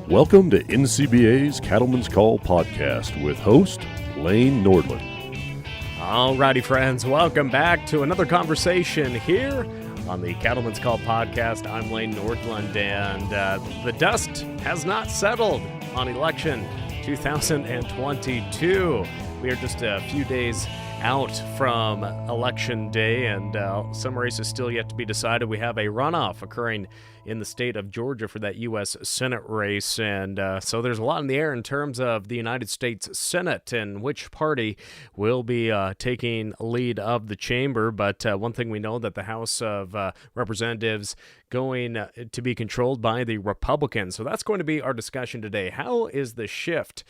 Welcome to NCBA's Cattleman's Call podcast with host Lane Nordland. Alrighty, friends, welcome back to another conversation here on the Cattleman's Call podcast. I'm Lane Nordland, and the dust has not settled on election 2022. We are just a few days out from Election Day, and some races still yet to be decided. We have a runoff occurring in the state of Georgia for that U.S. Senate race, and so there's a lot in the air in terms of the United States Senate and which party will be taking lead of the chamber. But one thing we know that the House of Representatives going to be controlled by the Republicans. So that's going to be our discussion today. How is the shift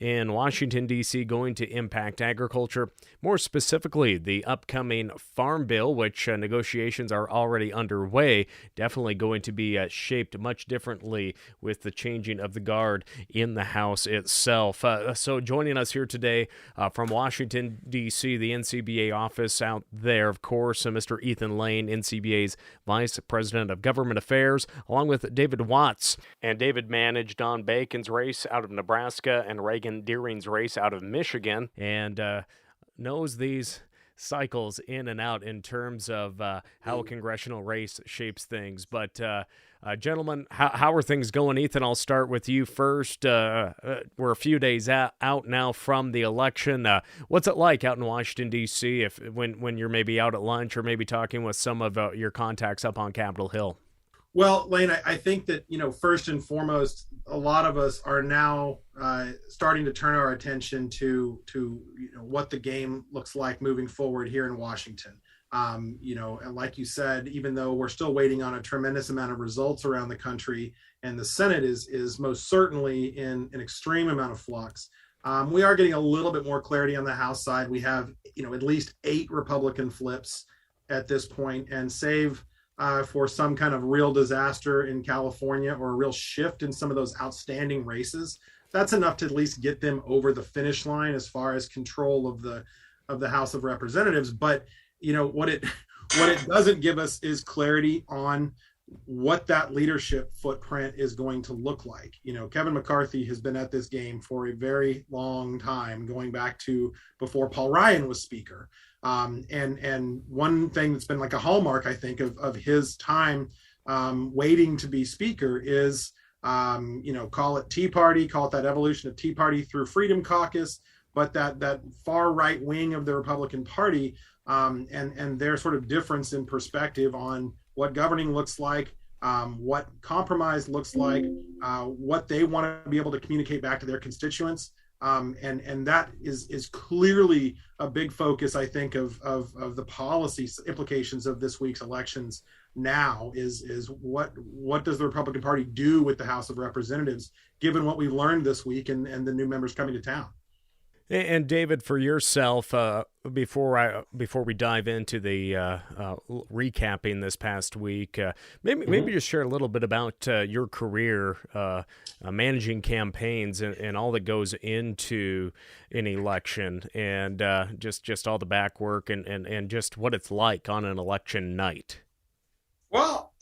in Washington, D.C. going to impact agriculture? More specifically, the upcoming Farm Bill, which negotiations are already underway, definitely going to be shaped much differently with the changing of the guard in the House itself. So joining us here today from Washington, D.C., the NCBA office out there, of course, Mr. Ethan Lane, NCBA's Vice President of Government Affairs, along with David Watts. And David managed Don Bacon's race out of Nebraska and Reagan Deering's race out of Michigan, and knows these cycles in and out in terms of how a congressional race shapes things. But gentlemen, how are things going? Ethan, I'll start with you first. We're a few days out now from the election. What's it like out in Washington, D.C., when you're maybe out at lunch or maybe talking with some of your contacts up on Capitol Hill? Well, Lane, I think that, first and foremost, a lot of us are now starting to turn our attention to what the game looks like moving forward here in Washington. And like you said, even though we're still waiting on a tremendous amount of results around the country, and the Senate is most certainly in an extreme amount of flux, we are getting a little bit more clarity on the House side. We have, at least 8 Republican flips at this point, and save for some kind of real disaster in California or a real shift in some of those outstanding races, that's enough to at least get them over the finish line as far as control of the House of Representatives. But what it doesn't give us is clarity on what that leadership footprint is going to look like. Kevin McCarthy has been at this game for a very long time, going back to before Paul Ryan was Speaker. And one thing that's been like a hallmark, I think, of his time waiting to be Speaker is, call it Tea Party, call it that evolution of Tea Party through Freedom Caucus, but that far right wing of the Republican Party and their sort of difference in perspective on what governing looks like, what compromise looks like, what they want to be able to communicate back to their constituents. And that is clearly a big focus, I think, of the policy implications of this week's elections. Now is what does the Republican Party do with the House of Representatives, given what we've learned this week and the new members coming to town? And David, for yourself, before we dive into the recapping this past week, maybe just share a little bit about your career managing campaigns and all that goes into an election, and just all the back work and just what it's like on an election night. Well,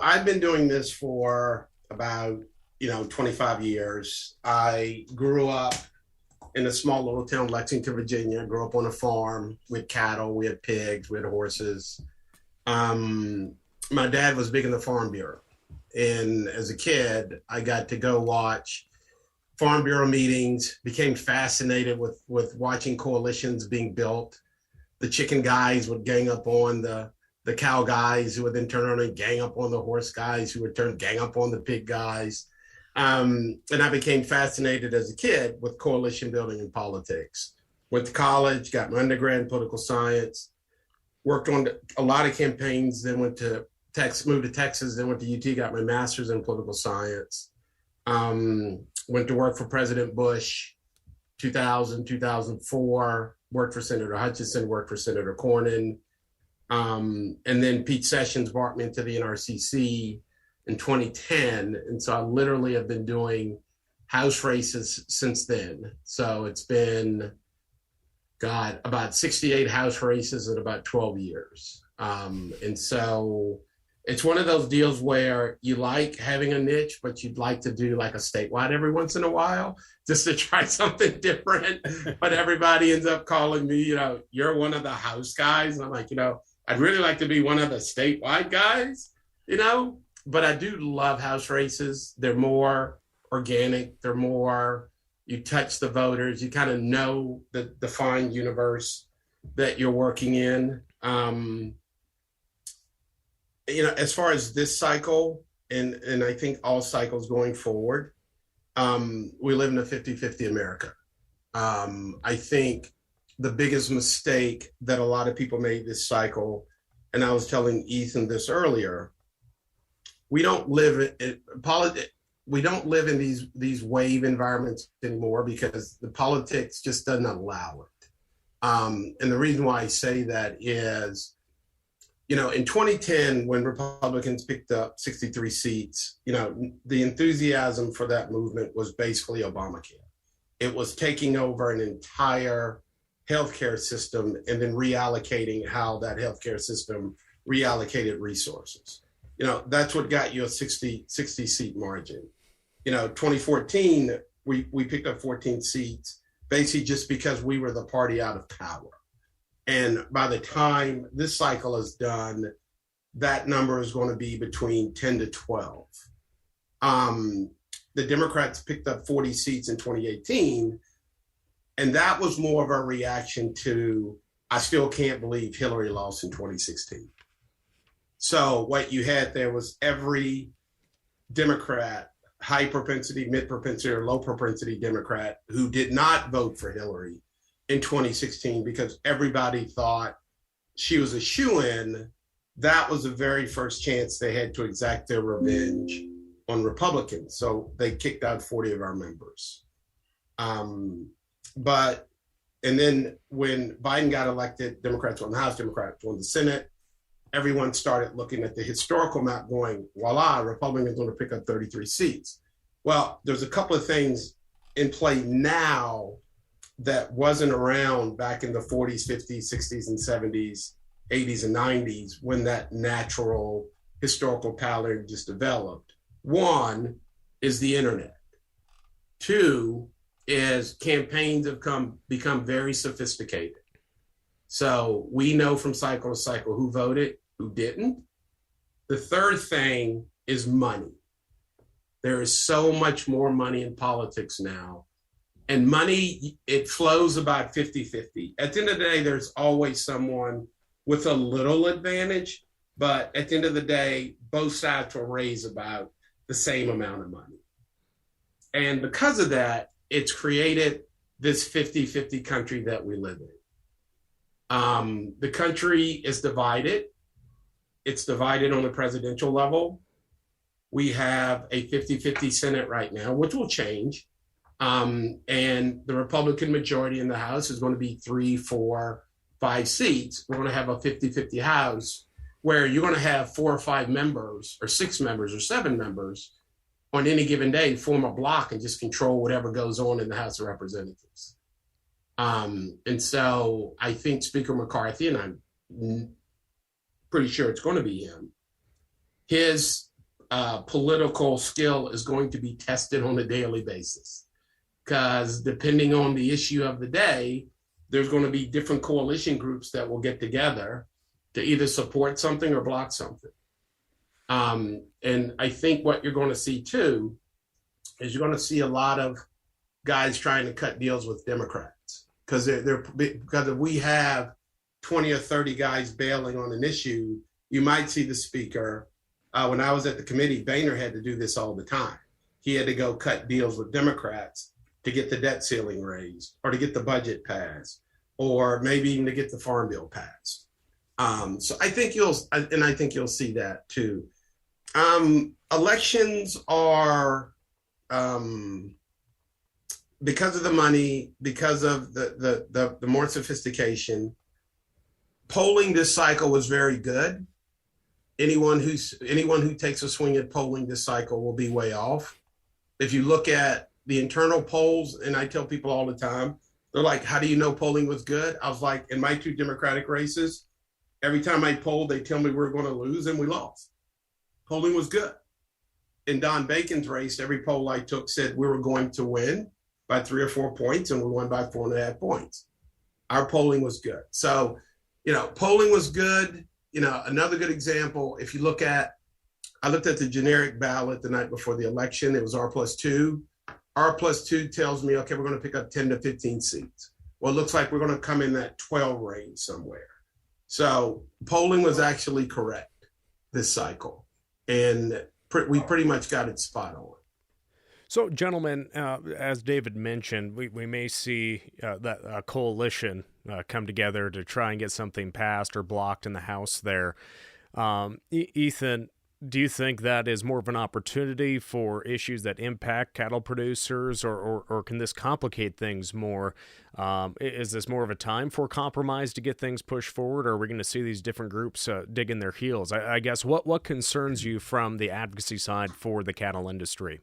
I've been doing this for about 25 years. I grew up in a small little town, Lexington, Virginia. Grew up on a farm with cattle. We had pigs. We had horses. My dad was big in the Farm Bureau. And as a kid, I got to go watch Farm Bureau meetings, became fascinated with watching coalitions being built. The chicken guys would gang up on the cow guys, who would then turn around and gang up on the horse guys, who would gang up on the pig guys. And I became fascinated as a kid with coalition building and politics. Went to college, got my undergrad in political science, worked on a lot of campaigns, then moved to Texas, then went to UT, got my master's in political science. Went to work for President Bush, 2000, 2004, worked for Senator Hutchinson, worked for Senator Cornyn. And then Pete Sessions brought me into the NRCC in 2010. And so I literally have been doing House races since then. So it's been, about 68 House races in about 12 years. And so It's one of those deals where you like having a niche, but you'd like to do like a statewide every once in a while just to try something different. But everybody ends up calling me, you're one of the house guys. And I'm like, I'd really like to be one of the statewide guys, but I do love house races. They're more organic. They're more, you touch the voters. You kind of know the defined universe that you're working in. As far as this cycle, and I think all cycles going forward, we live in a 50-50 America. I think the biggest mistake that a lot of people made this cycle, and I was telling Ethan this earlier, we don't live in these wave environments anymore because the politics just doesn't allow it. And the reason why I say that is, in 2010, when Republicans picked up 63 seats, the enthusiasm for that movement was basically Obamacare. It was taking over an entire healthcare system and then reallocating how that healthcare system reallocated resources. That's what got you a 60 seat margin. 2014, we picked up 14 seats, basically just because we were the party out of power. And by the time this cycle is done, that number is going to be between 10 to 12. The Democrats picked up 40 seats in 2018, and that was more of a reaction to, I still can't believe Hillary lost in 2016. So what you had there was every Democrat, high propensity, mid propensity, or low propensity Democrat who did not vote for Hillary in 2016 because everybody thought she was a shoo-in. That was the very first chance they had to exact their revenge on Republicans. So they kicked out 40 of our members. And then when Biden got elected, Democrats won the House, Democrats won the Senate. Everyone started looking at the historical map going, voila, Republicans going to pick up 33 seats. Well, there's a couple of things in play now that wasn't around back in the 40s, 50s, 60s, and 70s, 80s, and 90s when that natural historical pattern just developed. One is the internet. Two is campaigns have become very sophisticated. So we know from cycle to cycle who voted, who didn't. The third thing is money. There is so much more money in politics now. And money, it flows about 50-50. At the end of the day, there's always someone with a little advantage, but at the end of the day, both sides will raise about the same amount of money. And because of that, it's created this 50-50 country that we live in. The country is divided. It's divided on the presidential level. We have a 50-50 Senate right now, which will change. And the Republican majority in the House is going to be 3, 4, 5 seats. We're going to have a 50-50 House where you're going to have 4 or 5 members or 6 members or 7 members on any given day form a block and just control whatever goes on in the House of Representatives. And so I think Speaker McCarthy, and I'm pretty sure it's going to be him, his political skill is going to be tested on a daily basis. Because depending on the issue of the day, there's going to be different coalition groups that will get together to either support something or block something. And I think what you're going to see too is you're going to see a lot of guys trying to cut deals with Democrats because because if we have 20 or 30 guys bailing on an issue, you might see the speaker. When I was at the committee, Boehner had to do this all the time. He had to go cut deals with Democrats to get the debt ceiling raised or to get the budget passed or maybe even to get the farm bill passed. So I think you'll see that too. Elections are, because of the money, because of the more sophistication, polling this cycle was very good. Anyone who takes a swing at polling this cycle will be way off. If you look at the internal polls, and I tell people all the time, they're like, how do you know polling was good? I was like, in my 2 Democratic races, every time I polled, they tell me we're going to lose, and we lost. polling was good. In Don Bacon's race, every poll I took said we were going to win by 3 or 4 points, and we won by 4.5 points. Our polling was good. So, polling was good. Another good example, if you look at, I looked at the generic ballot the night before the election. It was R+2. R+2 tells me, okay, we're going to pick up 10 to 15 seats. Well, it looks like we're going to come in that 12 range somewhere. So polling was actually correct this cycle. And we pretty much got it spot on. So, gentlemen, as David mentioned, we may see that a coalition come together to try and get something passed or blocked in the House there. Ethan, do you think that is more of an opportunity for issues that impact cattle producers, or can this complicate things more? Is this more of a time for compromise to get things pushed forward, or are we going to see these different groups digging their heels? I guess what concerns you from the advocacy side for the cattle industry?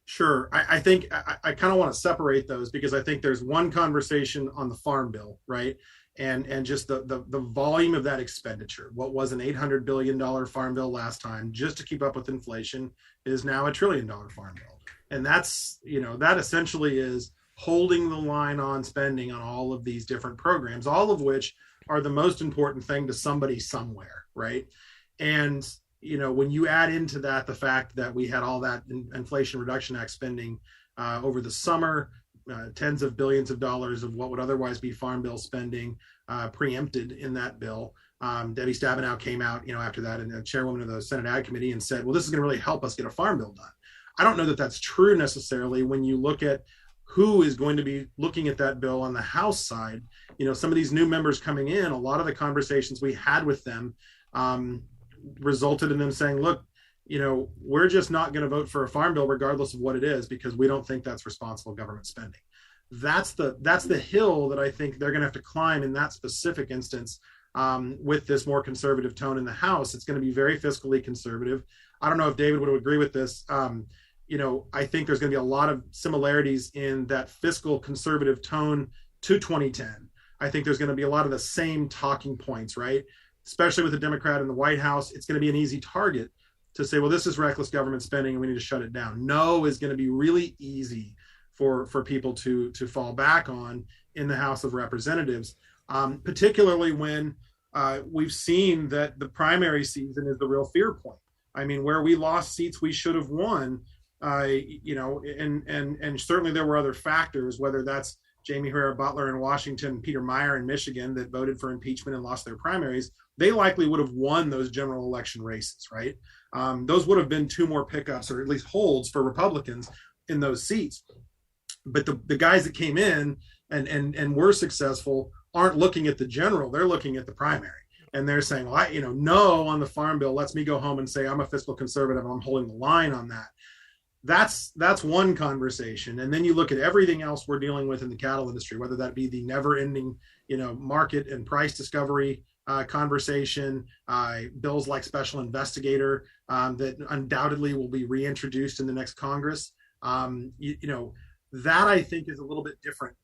Sure. I think I kind of want to separate those, because I think there's one conversation on the farm bill, right? And just the volume of that expenditure. What was an $800 billion farm bill last time, just to keep up with inflation, is now $1 trillion farm bill. And that's, that essentially is holding the line on spending on all of these different programs, all of which are the most important thing to somebody somewhere, right? And when you add into that the fact that we had all that Inflation Reduction Act spending over the summer, tens of billions of dollars of what would otherwise be farm bill spending preempted in that bill. Debbie Stabenow came out, after that, and the chairwoman of the Senate Ag Committee, and said, well, this is going to really help us get a farm bill done. I don't know that that's true necessarily when you look at who is going to be looking at that bill on the House side. Some of these new members coming in, a lot of the conversations we had with them resulted in them saying, look, we're just not going to vote for a farm bill regardless of what it is, because we don't think that's responsible government spending. That's the hill that I think they're going to have to climb in that specific instance with this more conservative tone in the House. It's going to be very fiscally conservative. I don't know if David would agree with this. I think there's going to be a lot of similarities in that fiscal conservative tone to 2010. I think there's going to be a lot of the same talking points, right? Especially with the Democrat in the White House. It's going to be an easy target to say, well, this is reckless government spending and we need to shut it down. No is going to be really easy for people to fall back on in the House of Representatives, particularly when we've seen that the primary season is the real fear point. I mean, where we lost seats we should have won, and certainly there were other factors, whether that's Jamie Herrera Butler in Washington, Peter Meyer in Michigan, that voted for impeachment and lost their primaries. They likely would have won those general election races, right? Those would have been 2 more pickups, or at least holds, for Republicans in those seats. But the guys that came in and were successful aren't looking at the general; they're looking at the primary, and they're saying, "Well, no on the farm bill. Lets me go home and say I'm a fiscal conservative. And I'm holding the line on that." That's one conversation. And then you look at everything else we're dealing with in the cattle industry, whether that be the never-ending, market and price discovery conversation, bills like special investigator that undoubtedly will be reintroduced in the next Congress. That I think is a little bit different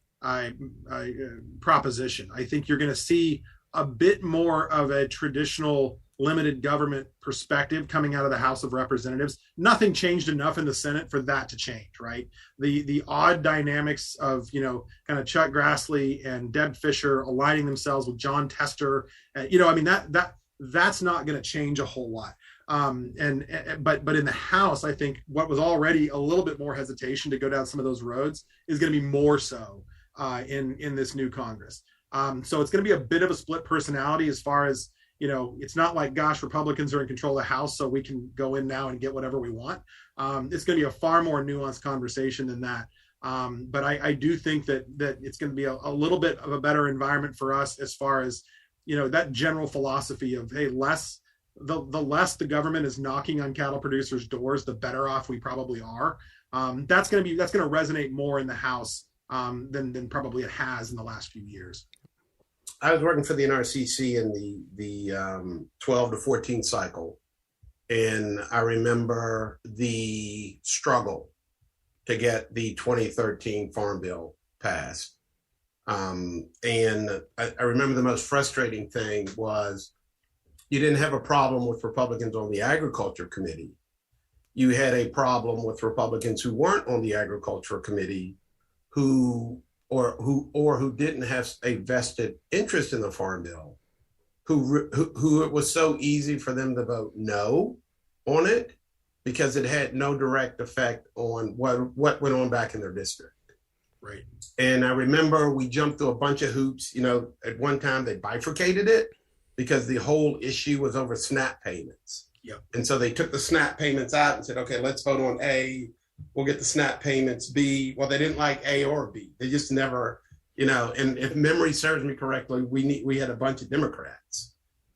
proposition. I think you're going to see a bit more of a traditional limited government perspective coming out of the House of Representatives. Nothing changed enough in the Senate for that to change, right? The odd dynamics of, kind of Chuck Grassley and Deb Fischer aligning themselves with John Tester, that's not going to change a whole lot. But in the House, I think what was already a little bit more hesitation to go down some of those roads is going to be more so in this new Congress. So it's going to be a bit of a split personality as far as, it's not like, gosh, Republicans are in control of the House, so we can go in now and get whatever we want. It's going to be a far more nuanced conversation than that. But I do think that it's going to be a little bit of a better environment for us as far as, that general philosophy of, hey, the less the government is knocking on cattle producers' doors, the better off we probably are. That's going to resonate more in the House than probably it has in the last few years. I was working for the NRCC in the 12 to 14 cycle, and I remember the struggle to get the 2013 Farm Bill passed. And I remember the most frustrating thing was You didn't have a problem with Republicans on the Agriculture Committee. You had a problem with Republicans who weren't on the Agriculture Committee, who didn't have a vested interest in the Farm Bill, who it was so easy for them to vote no on it because it had no direct effect on what went on back in their district. Right. And I remember we jumped through a bunch of hoops. At one time they bifurcated it because the whole issue was over SNAP payments. Yep. And so they took the SNAP payments out and said, okay, let's vote on A. We'll get the SNAP payments. B. Well, they didn't like A or B. They just never, and if memory serves me correctly, we had a bunch of Democrats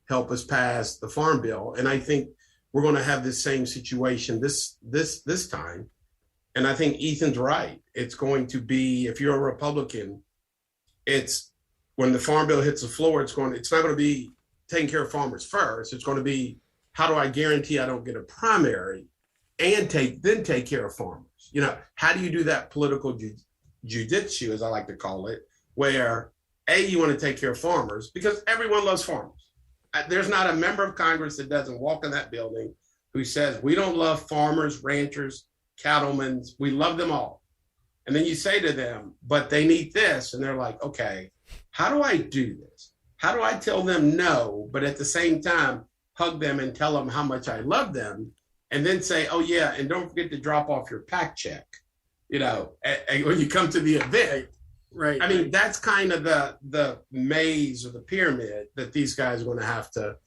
help us pass the Farm Bill. And I think we're going to have this same situation this time. And I think Ethan's right. It's going to be, if you're a Republican, it's when the Farm Bill hits the floor, it's not going to be taking care of farmers first. It's going to be, how do I guarantee I don't get a primary and then take care of farmers? How do you do that political jujitsu, as I like to call it, where you want to take care of farmers because everyone loves farmers. There's not a member of Congress that doesn't walk in that building who says, we don't love farmers, ranchers, cattlemen, we love them all. And then you say to them, but they need this. And they're like, okay, how do I do this? How do I tell them no, but at the same time, hug them and tell them how much I love them, and then say, oh yeah, and don't forget to drop off your PAC check, when you come to the event. Right. I mean, that's kind of the maze or the pyramid that these guys are going to have to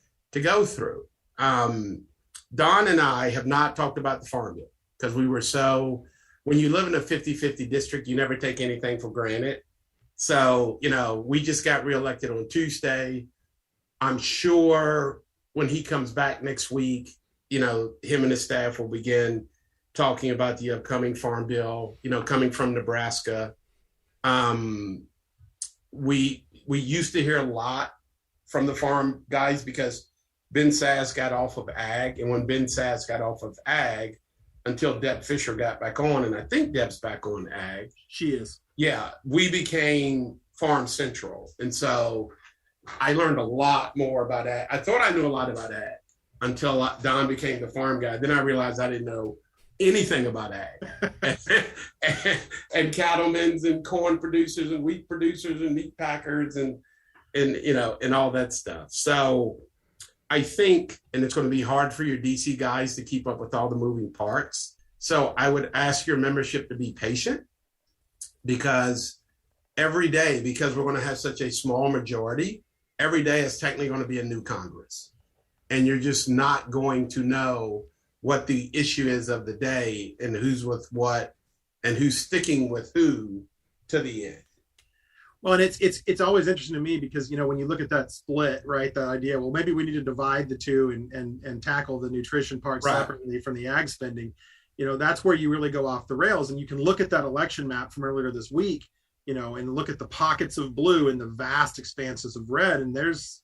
go through. Don and I have not talked about the Farm Bill because when you live in a 50-50 district, you never take anything for granted. So, we just got reelected on Tuesday. I'm sure when he comes back next week, him and his staff will begin talking about the upcoming Farm Bill, coming from Nebraska. We used to hear a lot from the farm guys because Ben Sass got off of ag. And when Ben Sass got off of ag, until Deb Fisher got back on, and I think Deb's back on ag. She is. Yeah, we became Farm Central. And so I learned a lot more about ag. I thought I knew a lot about ag until Don became the farm guy. Then I realized I didn't know anything about ag. and cattlemen and corn producers and wheat producers and meat packers and all that stuff. So I think, and it's going to be hard for your DC guys to keep up with all the moving parts. So I would ask your membership to be patient because every day, because we're going to have such a small majority, every day is technically going to be a new Congress. And you're just not going to know what the issue is of the day and who's with what and who's sticking with who to the end. Well, and it's always interesting to me because, when you look at that split, right, that idea, well, maybe we need to divide the two and tackle the nutrition part separately from the ag spending, that's where you really go off the rails. And you can look at that election map from earlier this week, and look at the pockets of blue and the vast expanses of red. And there's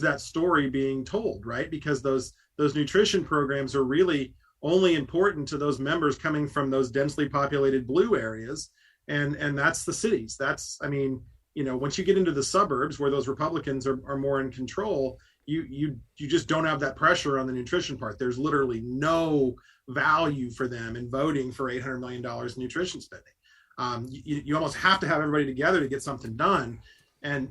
that story being told, right? Because those nutrition programs are really only important to those members coming from those densely populated blue areas. And that's the cities. Once you get into the suburbs where those Republicans are more in control, you just don't have that pressure on the nutrition part. There's literally no value for them in voting for $800 million in nutrition spending. You almost have to have everybody together to get something done. And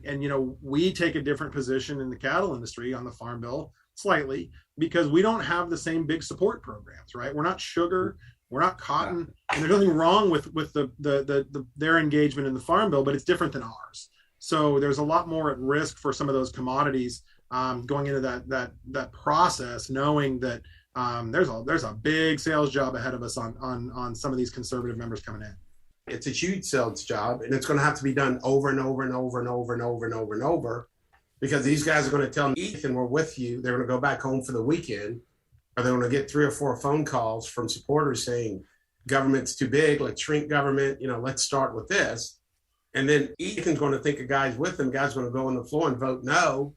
we take a different position in the cattle industry on the Farm Bill slightly because we don't have the same big support programs, right? We're not sugar. We're not cotton, and there's nothing wrong with their engagement in the Farm Bill, but it's different than ours. So there's a lot more at risk for some of those commodities going into that process, knowing that there's a big sales job ahead of us on some of these conservative members coming in. It's a huge sales job, and it's going to have to be done over and over and over and over and over and over and over, because these guys are going to tell Ethan, we're with you. They're going to go back home for the weekend. Or they're going to get 3 or 4 phone calls from supporters saying, government's too big, let's shrink government, let's start with this. And then Ethan's going to think a guy's with him, guy's going to go on the floor and vote no.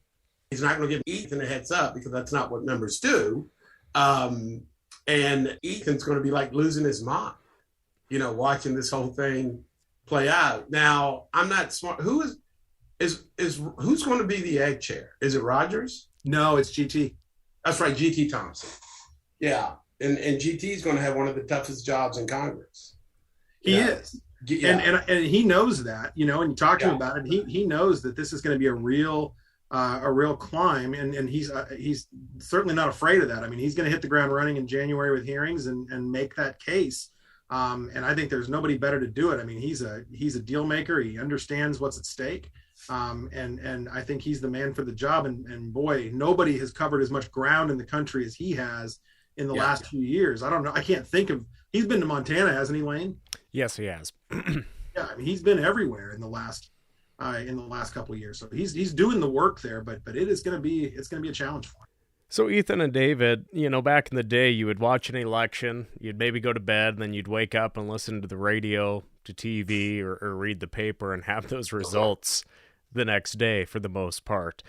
He's not going to give Ethan a heads up because that's not what members do. And Ethan's going to be like losing his mind, watching this whole thing play out. Now, I'm not smart. Who's going to be the ag chair? Is it Rogers? No, it's GT. That's right, GT Thompson. Yeah, and GT is going to have one of the toughest jobs in Congress. He is. Yeah. And he knows that, and you talk to him Yeah. about it. He knows that this is going to be a real climb, and he's certainly not afraid of that. I mean, he's going to hit the ground running in January with hearings and make that case. And I think there's nobody better to do it. I mean, he's a deal maker. He understands what's at stake. And I think he's the man for the job. And boy, nobody has covered as much ground in the country as he has in the last few years. I don't know. I can't think of. He's been to Montana, hasn't he, Lane? Yes, he has. Yeah, I mean, he's been everywhere in the last couple of years. So he's doing the work there, but it's going to be a challenge for him. So Ethan and David, back in the day, you would watch an election, you'd maybe go to bed, and then you'd wake up and listen to the radio, to TV, or read the paper and have those results the next day for the most part.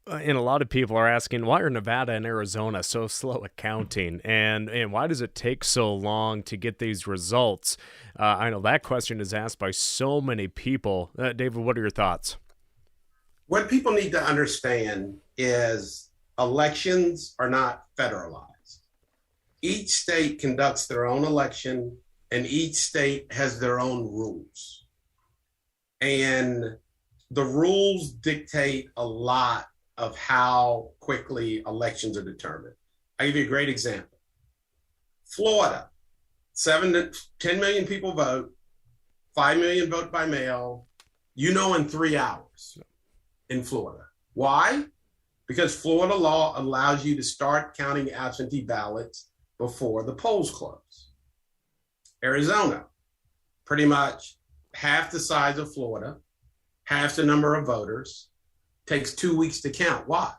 And a lot of people are asking, why are Nevada and Arizona so slow at counting? And why does it take so long to get these results? I know that question is asked by so many people. David, what are your thoughts? What people need to understand is elections are not federalized. Each state conducts their own election, and each state has their own rules. And the rules dictate a lot of how quickly elections are determined. I'll give you a great example. Florida, 7 to 10 million people vote, 5 million vote by mail, in 3 hours in Florida. Why? Because Florida law allows you to start counting absentee ballots before the polls close. Arizona, pretty much half the size of Florida, half the number of voters, takes 2 weeks to count. Why?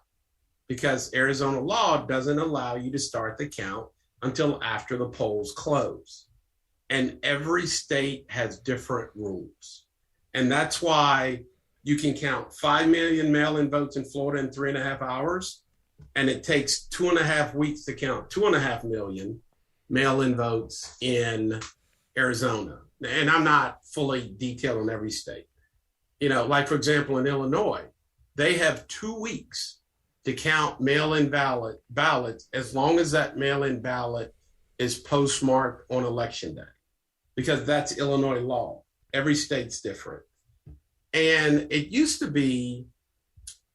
Because Arizona law doesn't allow you to start the count until after the polls close. And every state has different rules. And that's why you can count 5 million mail-in votes in Florida in 3.5 hours, and it takes 2.5 weeks to count 2.5 million mail-in votes in Arizona. And I'm not fully detailed on every state. Like for example, in Illinois, they have 2 weeks to count mail-in ballots as long as that mail-in ballot is postmarked on election day, because that's Illinois law. Every state's different. And it used to be,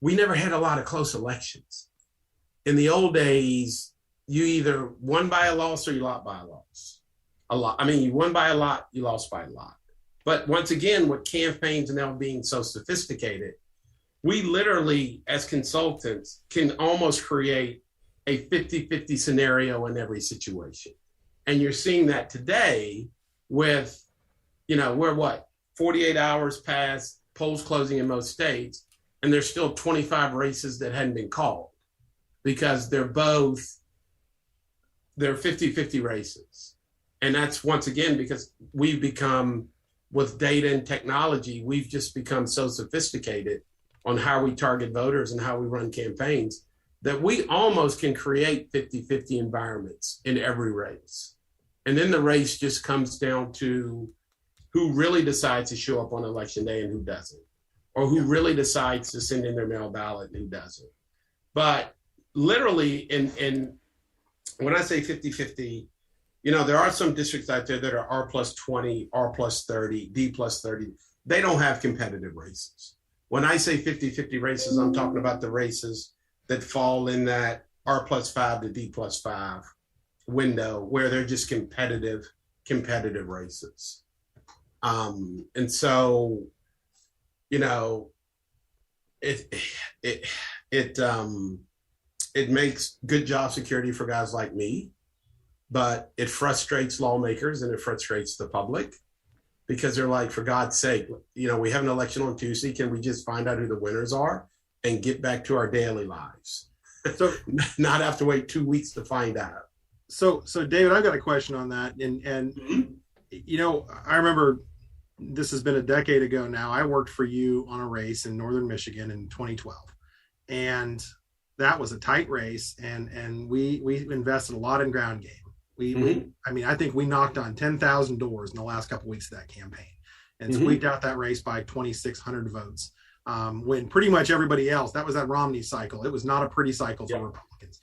we never had a lot of close elections. In the old days, you either won by a loss or you lost by a loss. You won by a lot, you lost by a lot. But once again, with campaigns now being so sophisticated, we literally, as consultants, can almost create a 50-50 scenario in every situation. And you're seeing that today with, we're 48 hours past polls closing in most states, and there's still 25 races that hadn't been called because they're 50-50 races. And that's once again, because we've become, with data and technology, we've just become so sophisticated on how we target voters and how we run campaigns that we almost can create 50-50 environments in every race. And then the race just comes down to who really decides to show up on election day and who doesn't, or who really decides to send in their mail ballot and who doesn't. But literally, in when I say 50-50, there are some districts out there that are R+20, R+30, D+30. They don't have competitive races. When I say 50-50 races, I'm talking about the races that fall in that R+5 to D+5 window where they're just competitive races. And so, it makes good job security for guys like me, but it frustrates lawmakers and it frustrates the public because they're like, for God's sake, we have an election on Tuesday. Can we just find out who the winners are and get back to our daily lives? So not have to wait 2 weeks to find out. So David, I've got a question on that. And I remember this has been a decade ago now. I worked for you on a race in Northern Michigan in 2012. And that was a tight race. And we invested a lot in ground game. I think we knocked on 10,000 doors in the last couple of weeks of that campaign and squeaked out that race by 2,600 votes. when pretty much everybody else, that was that Romney cycle. It was not a pretty cycle for Republicans.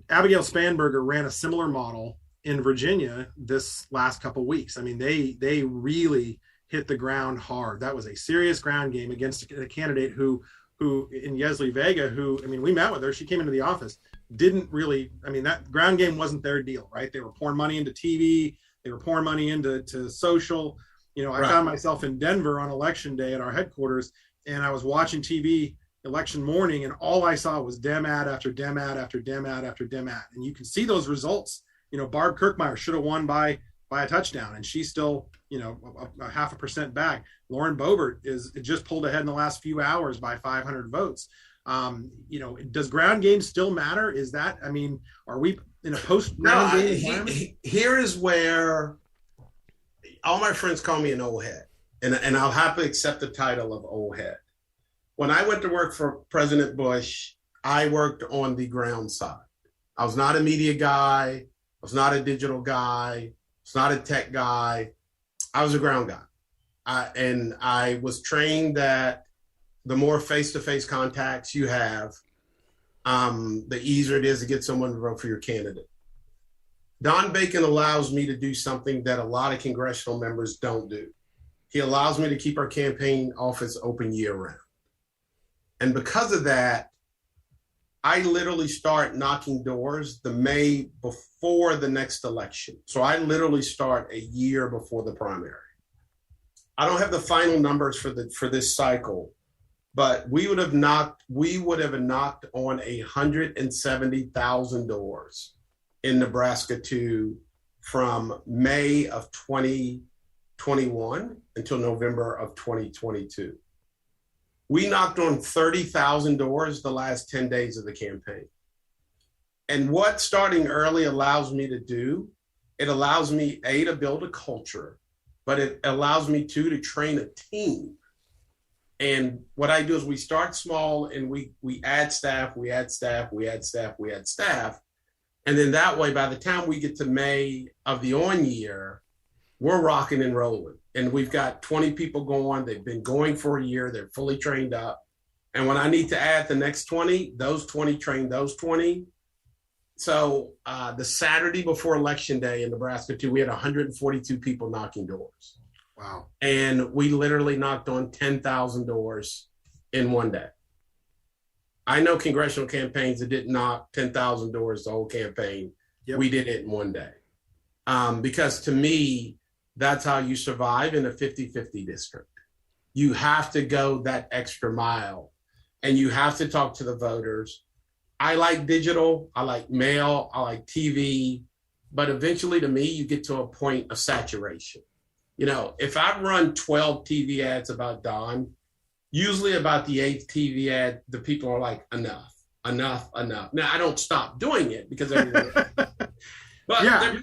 Abigail Spanberger ran a similar model in Virginia this last couple of weeks. I mean, they really hit the ground hard. That was a serious ground game against a candidate who in Yesli Vega, who, I mean, we met with her. She came into the office, didn't really, I mean, that ground game wasn't their deal, right? They were pouring money into TV. They were pouring money into social. You know, I found myself in Denver on election day at our headquarters, and I was watching TV election morning, and all I saw was Dem ad after Dem ad after Dem ad after Dem ad. And you can see those results. You know, Barb Kirkmeyer should have won by a touchdown, and she's still, you know, a 0.5% back. Lauren Boebert just pulled ahead in the last few hours by 500 votes. You know, does ground game still matter? Is that, I mean, are we in a post-ground game environment? Here is where all my friends call me an old head, and I'll happily accept the title of old head. When I went to work for President Bush, I worked on the ground side. I was not a media guy. I was not a digital guy. I was not a tech guy. I was a ground guy. And I was trained that the more face-to-face contacts you have, the easier it is to get someone to vote for your candidate. Don Bacon allows me to do something that a lot of congressional members don't do. He allows me to keep our campaign office open year-round. And because of that, I literally start knocking doors the May before the next election. So I literally start a year before the primary. I don't have the final numbers for this cycle, but we would have knocked on 170,000 doors in Nebraska too, from May of 2021 until November of 2022. We knocked on 30,000 doors the last 10 days of the campaign. And what starting early allows me to do, it allows me, A, to build a culture, but it allows me, too, to train a team. And what I do is we start small and we add staff, we add staff, we add staff, we add staff. And then that way, by the time we get to May of the on year, we're rocking and rolling. And we've got 20 people going. They've been going for a year. They're fully trained up. And when I need to add the next 20, those 20 train those 20. So the Saturday before Election Day in Nebraska, too, we had 142 people knocking doors. Wow. And we literally knocked on 10,000 doors in one day. I know congressional campaigns that didn't knock 10,000 doors the whole campaign. Yep. We did it in one day. Because to me, that's how you survive in a 50-50 district. You have to go that extra mile, and you have to talk to the voters. I like digital, I like mail, I like TV, but eventually to me, you get to a point of saturation. You know, if I run 12 TV ads about Don, usually about the 8th TV ad, the people are like, enough. Now, I don't stop doing it because everyone, but yeah.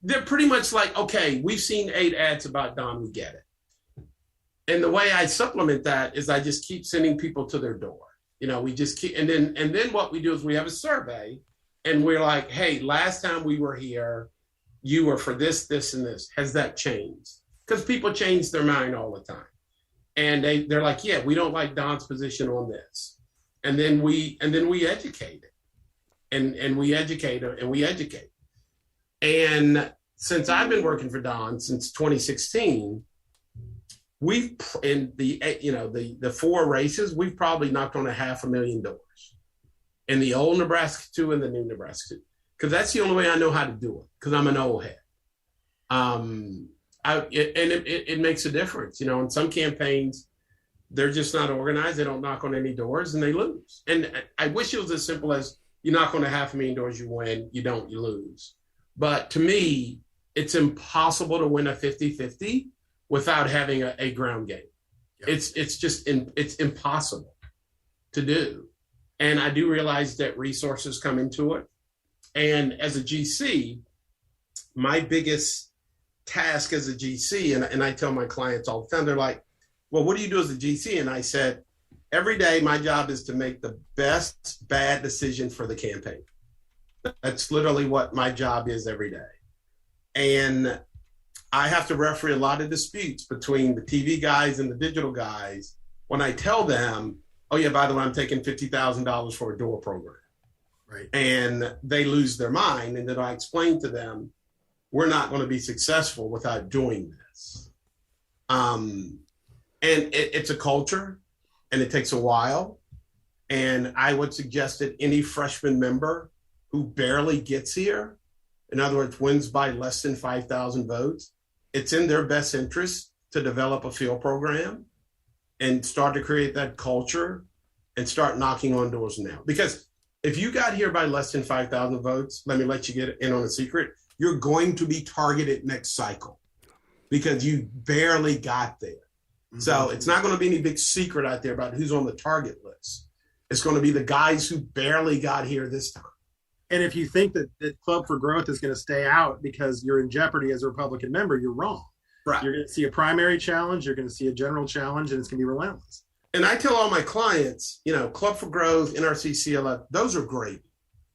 They're pretty much like, okay, we've seen 8 ads about Don, we get it. And the way I supplement that is I just keep sending people to their door. You know, we just keep, and then what we do is we have a survey, and we're like, hey, last time we were here, you were for this, this, and this. Has that changed? Because people change their mind all the time. And they're like, yeah, we don't like Don's position on this. And then we educate it. And we educate them, and we educate. And since I've been working for Don since 2016, we've in the 4 races, we've probably knocked on 500,000 doors in the old Nebraska 2 and the new Nebraska 2, because that's the only way I know how to do it, because I'm an old head. It makes a difference. You know, in some campaigns, they're just not organized. They don't knock on any doors and they lose. And I wish it was as simple as you knock on 500,000 doors, you win, you don't, you lose. But to me, it's impossible to win a 50-50 without having a ground game. Yep. It's impossible to do. And I do realize that resources come into it. And as a GC, my biggest task as a GC, and I tell my clients all the time, they're like, well, what do you do as a GC? And I said, every day my job is to make the best bad decision for the campaign. That's literally what my job is every day. And I have to referee a lot of disputes between the TV guys and the digital guys when I tell them, oh yeah, by the way, I'm taking $50,000 for a door program. Right. And they lose their mind. And then I explain to them, we're not going to be successful without doing this. And it's a culture, and it takes a while. And I would suggest that any freshman member who barely gets here, in other words, wins by less than 5,000 votes, it's in their best interest to develop a field program and start to create that culture and start knocking on doors now. Because if you got here by less than 5,000 votes, let me let you get in on a secret, you're going to be targeted next cycle because you barely got there. Mm-hmm. So it's not going to be any big secret out there about who's on the target list. It's going to be the guys who barely got here this time. And if you think that Club for Growth is going to stay out because you're in jeopardy as a Republican member, you're wrong. Right. You're going to see a primary challenge, you're going to see a general challenge, and it's going to be relentless. And I tell all my clients, Club for Growth, NRC, CLF, those are gravy.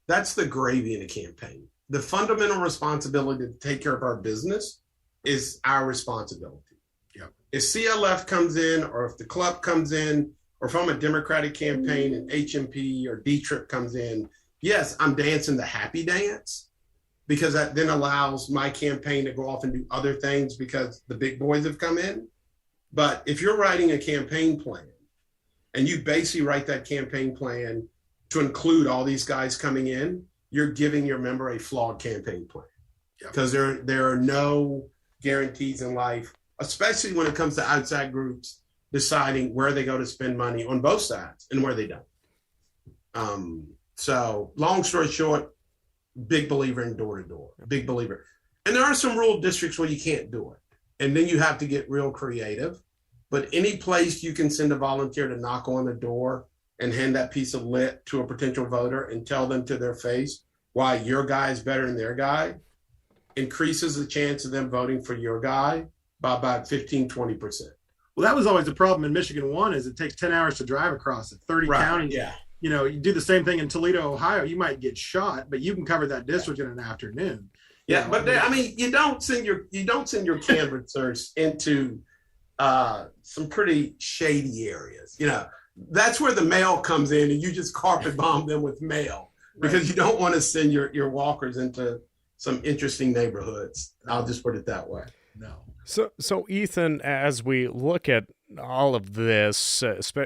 That's the gravy in a campaign. The fundamental responsibility to take care of our business is our responsibility. Yep. If CLF comes in, or if the club comes in, or if I'm a Democratic campaign and HMP or D-Trip comes in, yes, I'm dancing the happy dance because that then allows my campaign to go off and do other things because the big boys have come in. But if you're writing a campaign plan and you basically write that campaign plan to include all these guys coming in, you're giving your member a flawed campaign plan because there are no guarantees in life, especially when it comes to outside groups deciding where they go to spend money on both sides and where they don't. So long story short, big believer in door-to-door, big believer. And there are some rural districts where you can't do it. And then you have to get real creative. But any place you can send a volunteer to knock on the door and hand that piece of lit to a potential voter and tell them to their face why your guy is better than their guy increases the chance of them voting for your guy by about 15, 20%. Well, that was always the problem in Michigan 1 is it takes 10 hours to drive across it, 30 counties. Yeah. You do the same thing in Toledo, Ohio, you might get shot, but you can cover that district in an afternoon. Yeah, but you don't send your canvassers into some pretty shady areas. That's where the mail comes in, and you just carpet bomb them with mail because you don't want to send your walkers into some interesting neighborhoods. I'll just put it that way. No. So Ethan, as we look at all of this,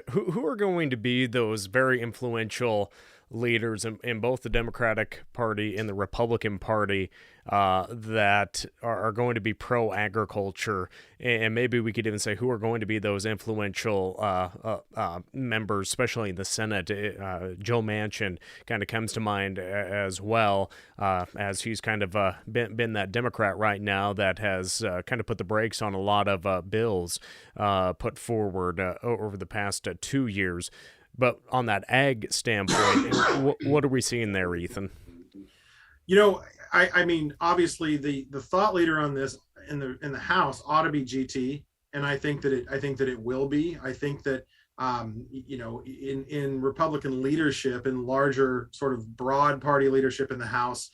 who are going to be those very influential leaders in both the Democratic Party and the Republican Party that are going to be pro-agriculture, and maybe we could even say who are going to be those influential members, especially in the Senate. Joe Manchin kind of comes to mind as well, as he's kind of been that Democrat right now that has kind of put the brakes on a lot of bills put forward over the past 2 years. But on that ag standpoint, what are we seeing there, Ethan? I mean, obviously the thought leader on this in the House ought to be GT, and I think that it will be. I think that in Republican leadership and larger sort of broad party leadership in the House,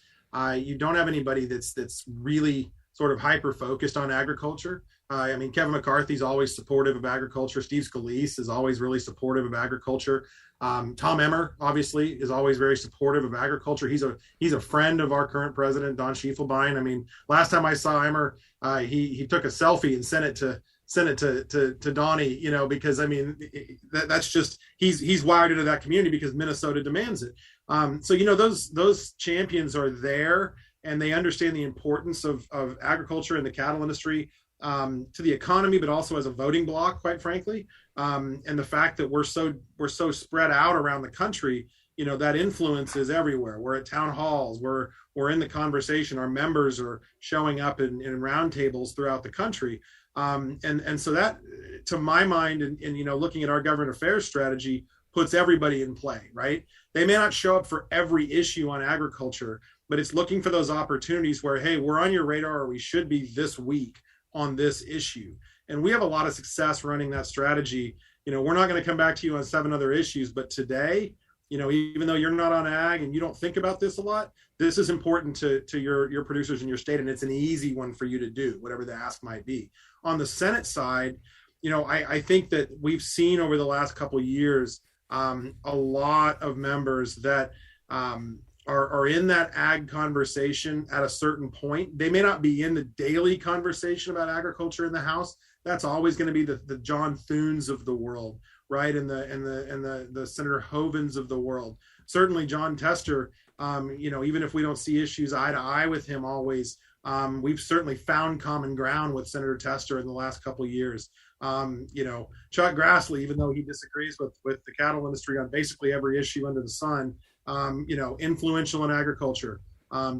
you don't have anybody that's really sort of hyper focused on agriculture. I mean, Kevin McCarthy's always supportive of agriculture. Steve Scalise is always really supportive of agriculture. Tom Emmer, obviously, is always very supportive of agriculture. He's a friend of our current president, Don Schiefelbein. I mean, last time I saw Emmer, he took a selfie and sent it to Donnie, because I mean, that's just he's wired into that community because Minnesota demands it. So those champions are there, and they understand the importance of agriculture and the cattle industry to the economy, but also as a voting bloc, quite frankly. And the fact that we're so spread out around the country, that influence is everywhere. We're at town halls, we're in the conversation. Our members are showing up in roundtables throughout the country. And so that, to my mind, and looking at our government affairs strategy, puts everybody in play, right? They may not show up for every issue on agriculture, but it's looking for those opportunities where, hey, we're on your radar, or we should be this week on this issue. And we have a lot of success running that strategy. We're not going to come back to you on 7 other issues, but today, even though you're not on ag and you don't think about this a lot, this is important to your producers in your state, and it's an easy one for you to do, whatever the ask might be. On the Senate side, I think that we've seen over the last couple of years a lot of members that are in that ag conversation at a certain point. They may not be in the daily conversation about agriculture in the House. That's always going to be the John Thunes of the world, right? And the Senator Hovens of the world. Certainly John Tester, even if we don't see issues eye to eye with him always, we've certainly found common ground with Senator Tester in the last couple of years. Chuck Grassley, even though he disagrees with the cattle industry on basically every issue under the sun, influential in agriculture.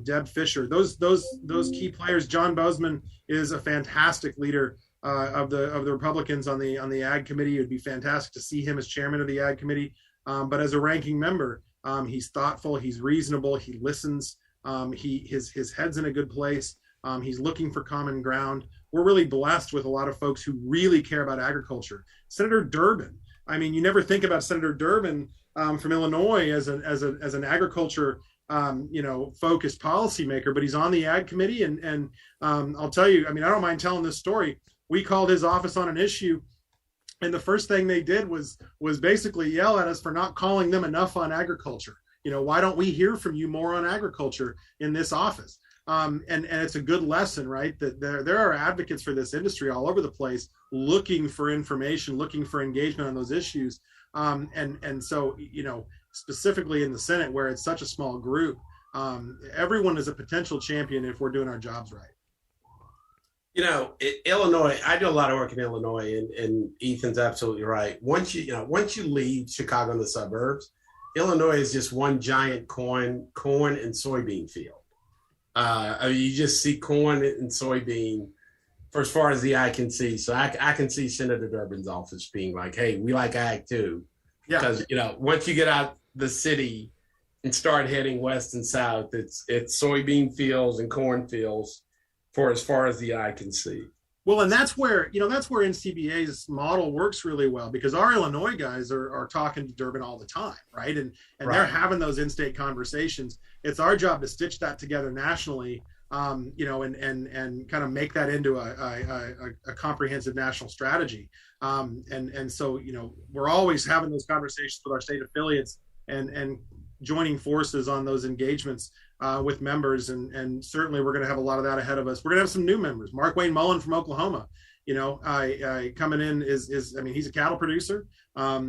Deb Fisher, those key players. John Bozeman is a fantastic leader of the Republicans on the Ag Committee. It would be fantastic to see him as chairman of the Ag Committee. But as a ranking member, he's thoughtful, he's reasonable, he listens, his head's in a good place. He's looking for common ground. We're really blessed with a lot of folks who really care about agriculture. Senator Durbin. I mean, you never think about Senator Durbin from Illinois as an agriculture focused policymaker, but he's on the Ag Committee, and I'll tell you, I mean, I don't mind telling this story. We called his office on an issue, and the first thing they did was basically yell at us for not calling them enough on agriculture. Why don't we hear from you more on agriculture in this office? And it's a good lesson, right? That there are advocates for this industry all over the place, looking for information, looking for engagement on those issues. And so, specifically in the Senate, where it's such a small group, everyone is a potential champion if we're doing our jobs right. Illinois, I do a lot of work in Illinois, and Ethan's absolutely right. Once you leave Chicago and the suburbs, Illinois is just one giant corn and soybean field. You just see corn and soybean for as far as the eye can see. So I can see Senator Durbin's office being like, hey, we like ag too. Yeah. Because, once you get out the city and start heading west and south, it's soybean fields and corn fields for as far as the eye can see. Well, and that's where NCBA's model works really well, because our Illinois guys are talking to Durbin all the time, right? And right. They're having those in-state conversations. It's our job to stitch that together nationally, and kind of make that into a comprehensive national strategy. And so, we're always having those conversations with our state affiliates and joining forces on those engagements with members, and certainly we're going to have a lot of that ahead of us. We're going to have some new members. Mark Wayne Mullen from Oklahoma, coming in he's a cattle producer.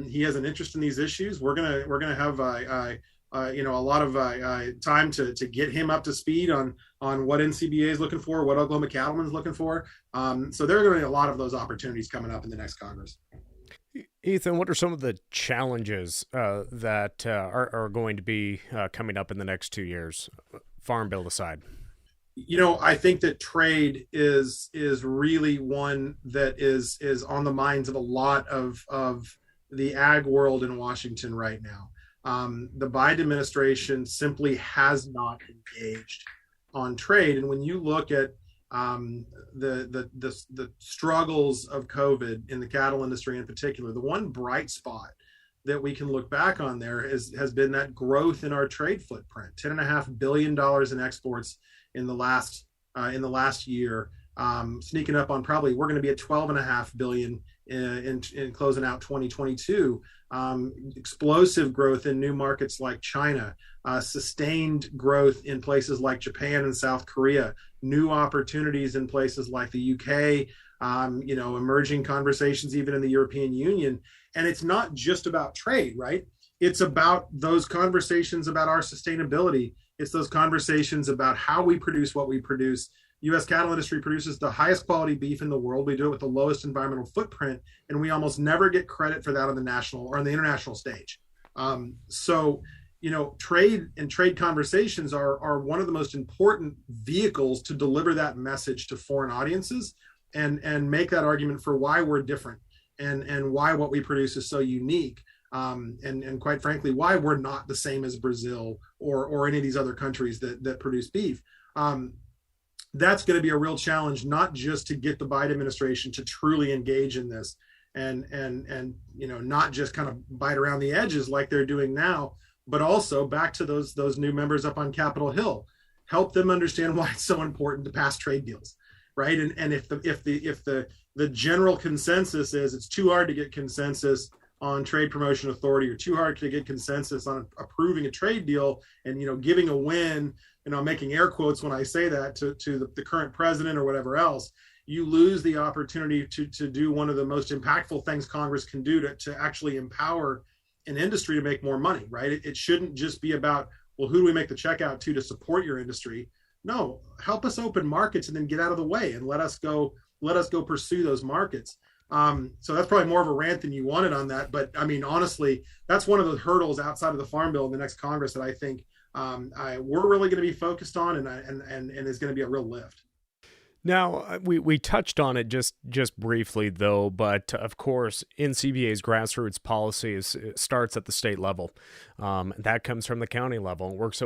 He has an interest in these issues. We're gonna have a lot of time to get him up to speed on what NCBA is looking for, what Oklahoma Cattlemen's looking for. So there are going to be a lot of those opportunities coming up in the next Congress. Ethan, what are some of the challenges that are going to be coming up in the next 2 years, Farm Bill aside? I think that trade is really one that is on the minds of a lot of the ag world in Washington right now. The Biden administration simply has not engaged on trade, and when you look at the struggles of COVID in the cattle industry in particular, the one bright spot that we can look back on there has been that growth in our trade footprint. $10.5 billion in exports in the last year, sneaking up on probably we're going to be at $12.5 billion in closing out 2022. Explosive growth in new markets like China, sustained growth in places like Japan and South Korea, new opportunities in places like the UK, emerging conversations even in the European Union. And it's not just about trade, right? It's about those conversations about our sustainability. It's those conversations about how we produce what we produce. U.S. cattle industry produces the highest quality beef in the world. We do it with the lowest environmental footprint, and we almost never get credit for that on the national or on the international stage. Trade and trade conversations are one of the most important vehicles to deliver that message to foreign audiences and make that argument for why we're different and why what we produce is so unique. And quite frankly, why we're not the same as Brazil or any of these other countries that produce beef. That's going to be a real challenge, not just to get the Biden administration to truly engage in this and not just kind of bite around the edges like they're doing now, but also back to those new members up on Capitol Hill, help them understand why it's so important to pass trade deals, right? And if the general consensus is it's too hard to get consensus on trade promotion authority, or too hard to get consensus on approving a trade deal, and giving a win, I'm making air quotes when I say that, to the current president or whatever else, you lose the opportunity to do one of the most impactful things Congress can do to actually empower an industry to make more money, right? It shouldn't just be about, well, who do we make the check out to support your industry? No, help us open markets and then get out of the way and let us go pursue those markets. So that's probably more of a rant than you wanted on that. But I mean, honestly, that's one of the hurdles outside of the Farm Bill in the next Congress that I think we're really going to be focused on, and is going to be a real lift. Now, we touched on it just briefly, though, but of course, NCBA's grassroots policy starts at the state level. That comes from the county level and works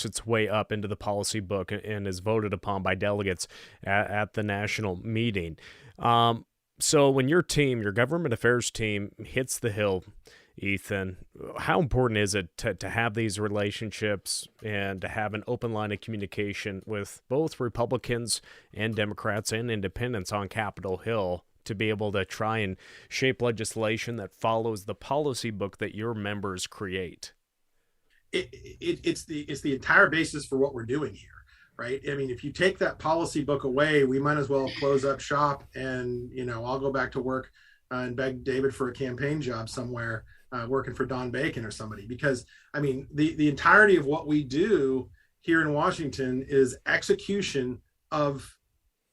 its way up into the policy book and is voted upon by delegates at the national meeting. So when your government affairs team hits the Hill, Ethan, how important is it to have these relationships and to have an open line of communication with both Republicans and Democrats and independents on Capitol Hill to be able to try and shape legislation that follows the policy book that your members create? It's the entire basis for what we're doing here, right? I mean, if you take that policy book away, we might as well close up shop and, I'll go back to work and beg David for a campaign job somewhere, working for Don Bacon or somebody, because I mean, the entirety of what we do here in Washington is execution of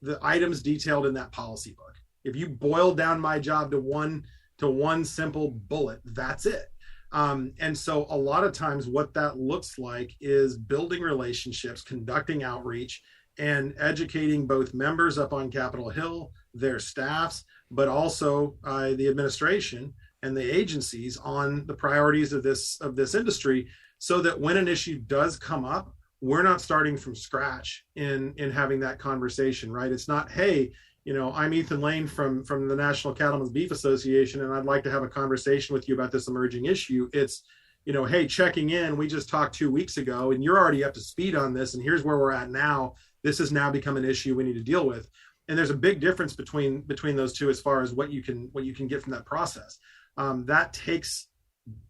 the items detailed in that policy book. If you boil down my job to one simple bullet, that's it. And so a lot of times what that looks like is building relationships, conducting outreach, and educating both members up on Capitol Hill, their staffs, but also the administration and the agencies on the priorities of this industry, so that when an issue does come up, we're not starting from scratch in having that conversation, right? It's not, hey, I'm Ethan Lane from the National Cattlemen's Beef Association, and I'd like to have a conversation with you about this emerging issue. It's, hey, checking in, we just talked 2 weeks ago, and you're already up to speed on this, and here's where we're at now. This has now become an issue we need to deal with. And there's a big difference between those two as far as what you can get from that process. That takes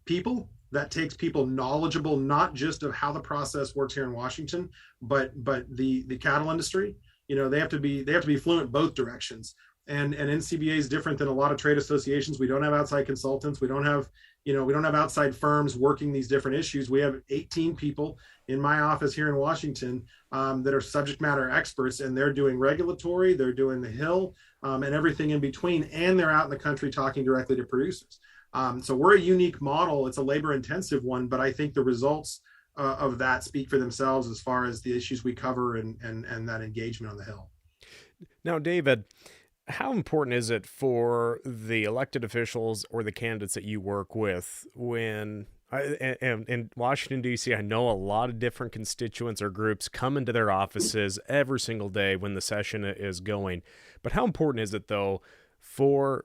people knowledgeable, not just of how the process works here in Washington, but the cattle industry. They have to be fluent both directions. And NCBA is different than a lot of trade associations. We don't have outside consultants. We don't have outside firms working these different issues. We have 18 people in my office here in Washington that are subject matter experts, and they're doing regulatory, they're doing the Hill, and everything in between, and they're out in the country talking directly to producers. So we're a unique model. It's a labor-intensive one, but I think the results of that speak for themselves as far as the issues we cover and that engagement on the Hill. Now, David, how important is it for the elected officials or the candidates that you work with when in Washington, D.C., I know a lot of different constituents or groups come into their offices every single day when the session is going. But how important is it, though, for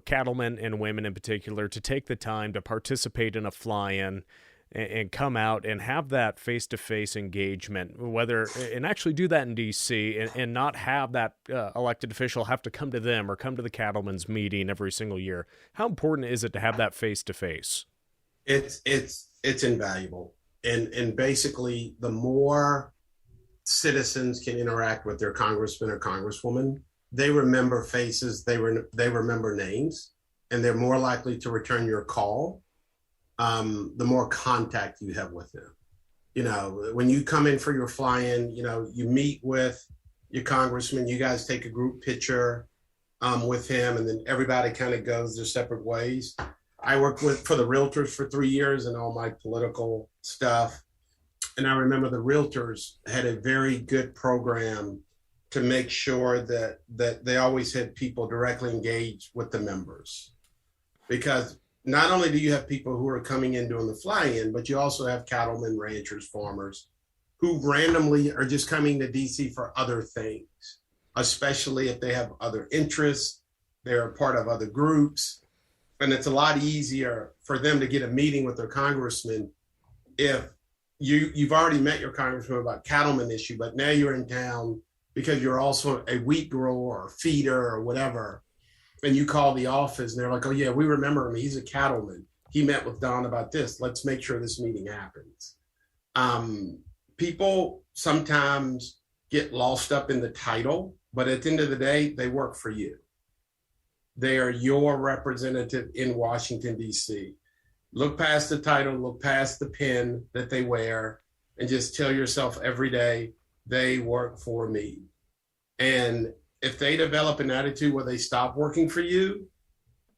cattlemen and women in particular to take the time to participate in a fly-in and come out and have that face-to-face engagement, and actually do that in D.C. and not have that elected official have to come to them or come to the cattlemen's meeting every single year? How important is it to have that face-to-face? It's invaluable. And basically, the more citizens can interact with their congressman or congresswoman, they remember faces, they remember names, and they're more likely to return your call the more contact you have with them. When you come in for your fly-in, you meet with your congressman, you guys take a group picture with him, and then everybody kind of goes their separate ways. I worked for the realtors for 3 years and all my political stuff. And I remember the realtors had a very good program to make sure that they always had people directly engaged with the members. Because not only do you have people who are coming in doing the fly-in, but you also have cattlemen, ranchers, farmers who randomly are just coming to DC for other things, especially if they have other interests, they're a part of other groups. And it's a lot easier for them to get a meeting with their congressman if you've already met your congressman about cattleman issue, but now you're in town because you're also a wheat grower or feeder or whatever, and you call the office and they're like, oh yeah, we remember him. He's a cattleman. He met with Don about this. Let's make sure this meeting happens. People sometimes get lost up in the title, but at the end of the day, they work for you. They are your representative in Washington, D.C. Look past the title, look past the pin that they wear, and just tell yourself every day, they work for me. And if they develop an attitude where they stop working for you,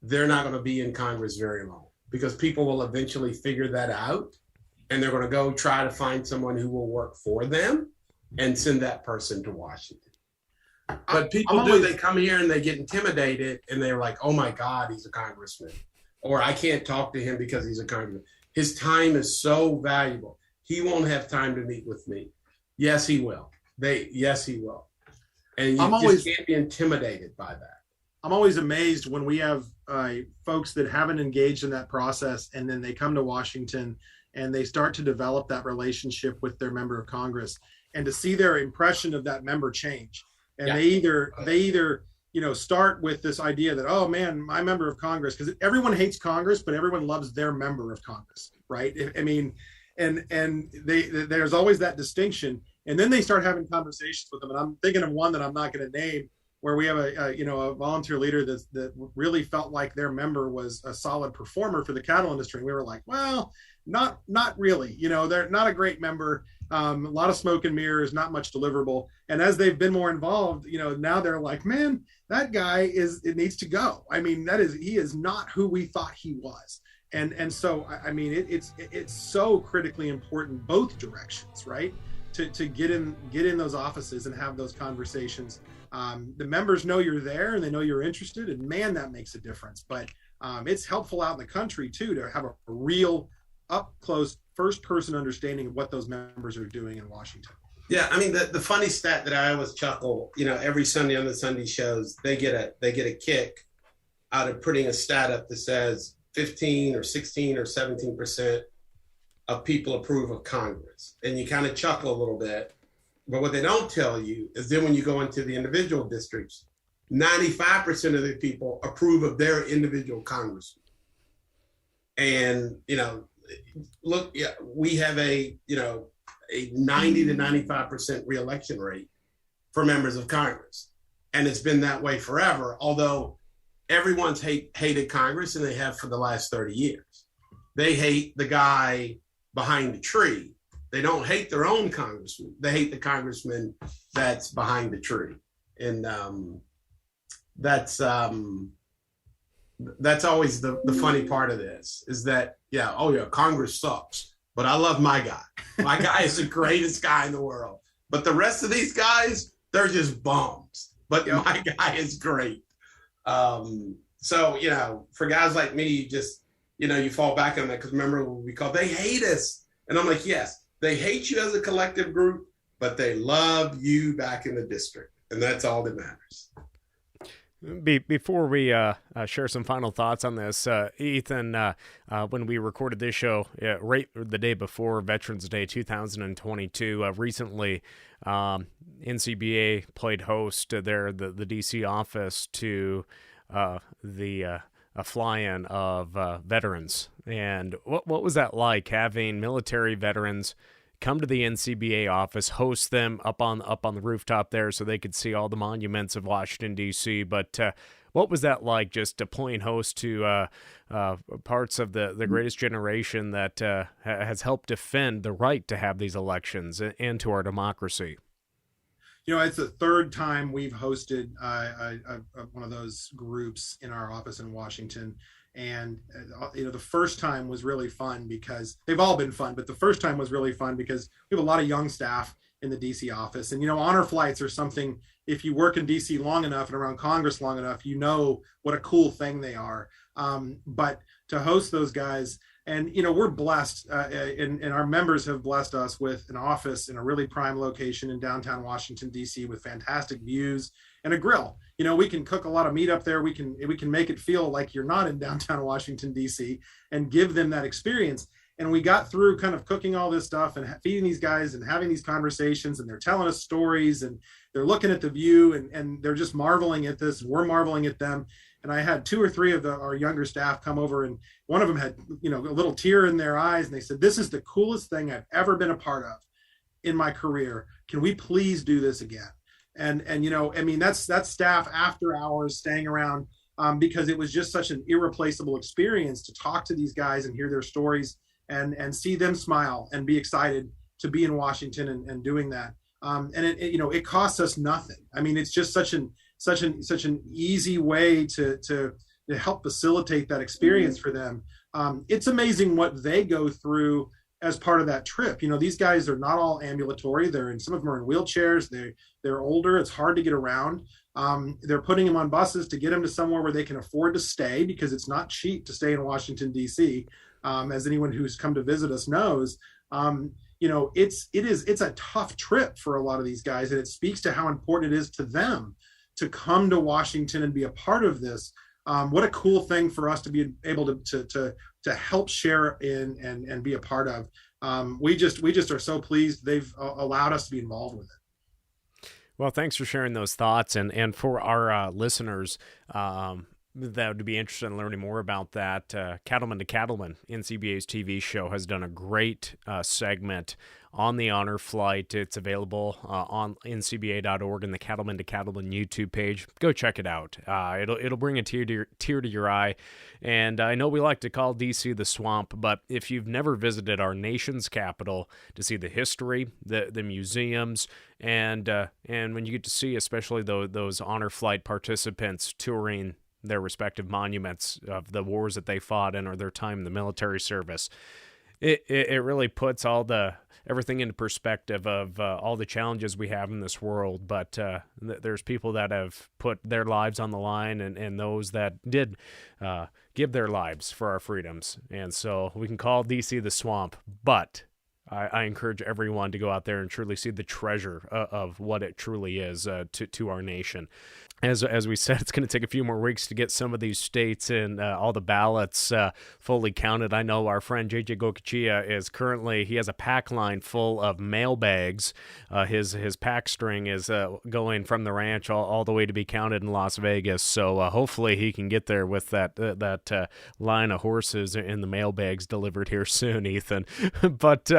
they're not going to be in Congress very long, because people will eventually figure that out, and they're going to go try to find someone who will work for them and send that person to Washington. But people they come here and they get intimidated and they're like, oh my God, he's a congressman. Or I can't talk to him because he's a congressman. His time is so valuable. He won't have time to meet with me. Yes, he will. Yes, he will. And you just can't be intimidated by that. I'm always amazed when we have folks that haven't engaged in that process, and then they come to Washington and they start to develop that relationship with their member of Congress, and to see their impression of that member change. And they either start with this idea that, oh man, my member of Congress, because everyone hates Congress, but everyone loves their member of Congress, right? I mean, and there's always that distinction. And then they start having conversations with them. And I'm thinking of one that I'm not going to name, where we have a volunteer leader that really felt like their member was a solid performer for the cattle industry. And we were like, well, not really. They're not a great member. A lot of smoke and mirrors, not much deliverable. And as they've been more involved, now they're like, man, that guy it needs to go. I mean, he is not who we thought he was. And so, I mean, it's so critically important both directions, right? To get in those offices and have those conversations. The members know you're there and they know you're interested, and man, that makes a difference. But it's helpful out in the country too, to have a real up close first person understanding of what those members are doing in Washington. Yeah, I mean, the funny stat that I always chuckle, every Sunday on the Sunday shows, they get a kick out of putting a stat up that says 15 or 16 or 17% of people approve of Congress. And you kind of chuckle a little bit. But what they don't tell you is then when you go into the individual districts, 95% of the people approve of their individual congressman. And, look, we have a 90 to 95% reelection rate for members of Congress. And it's been that way forever, although everyone's hated Congress, and they have for the last 30 years. They hate the guy behind the tree. They don't hate their own congressman. They hate the congressman that's behind the tree. And that's always the funny part of this, is that, Congress sucks, but I love my guy. My guy is the greatest guy in the world. But the rest of these guys, they're just bums. But my guy is great. So, for guys like me, you just, you fall back on that, because remember what we call, they hate us. And I'm like, yes, they hate you as a collective group, but they love you back in the district. And that's all that matters. Before we share some final thoughts on this, Ethan, when we recorded this show right the day before Veterans Day 2022, recently NCBA played host there, the D.C. office, to the fly-in of veterans. And what was that like, having military veterans come to the NCBA office, host them up on the rooftop there so they could see all the monuments of Washington, D.C. But what was that like, just playing host to parts of the greatest generation that has helped defend the right to have these elections and to our democracy? It's the third time we've hosted one of those groups in our office in Washington. And, the first time was really fun, because they've all been fun, but the first time was really fun because we have a lot of young staff in the DC office. And, honor flights are something, if you work in DC long enough and around Congress long enough, what a cool thing they are. But to host those guys, and, we're blessed, and our members have blessed us with an office in a really prime location in downtown Washington, DC, with fantastic views and a grill. We can cook a lot of meat up there. We can make it feel like you're not in downtown Washington, DC, and give them that experience. And we got through kind of cooking all this stuff and feeding these guys and having these conversations, and they're telling us stories, and they're looking at the view, and they're just marveling at this, and we're marveling at them. And I had 2 or 3 of our younger staff come over, and one of them had, a little tear in their eyes, and they said, "This is the coolest thing I've ever been a part of in my career. Can we please do this again?" And that's staff after hours staying around, because it was just such an irreplaceable experience to talk to these guys and hear their stories, and see them smile and be excited to be in Washington and doing that. And it costs us nothing. I mean, it's just such an easy way to help facilitate that experience for them. It's amazing what they go through as part of that trip. These guys are not all ambulatory. Some of them are in wheelchairs. They're older. It's hard to get around. They're putting them on buses to get them to somewhere where they can afford to stay, because it's not cheap to stay in Washington, D.C. As anyone who's come to visit us knows. It's a tough trip for a lot of these guys, and it speaks to how important it is to them to come to Washington and be a part of this. What a cool thing for us to be able to help share in and be a part of. We just are so pleased they've allowed us to be involved with it. Well, thanks for sharing those thoughts, and for our listeners that would be interested in learning more about that, Cattleman to Cattleman, NCBA's TV show, has done a great segment on the honor flight. It's available on ncba.org and the Cattleman to Cattleman YouTube page. Go check it out. It'll bring a tear to your eye. And I know we like to call D.C. the swamp, but if you've never visited our nation's capital to see the history, the museums, and when you get to see especially those honor flight participants touring their respective monuments of the wars that they fought in or their time in the military service, it really puts everything into perspective of all the challenges we have in this world. But there's people that have put their lives on the line, and those that did give their lives for our freedoms. And so we can call DC the swamp, but I encourage everyone to go out there and truly see the treasure of what it truly is to our nation. As we said, it's going to take a few more weeks to get some of these states and all the ballots fully counted. I know our friend JJ Gokachia he has a pack line full of mail bags. His pack string is going from the ranch all the way to be counted in Las Vegas. So hopefully he can get there with that line of horses and the mail bags delivered here soon, Ethan. But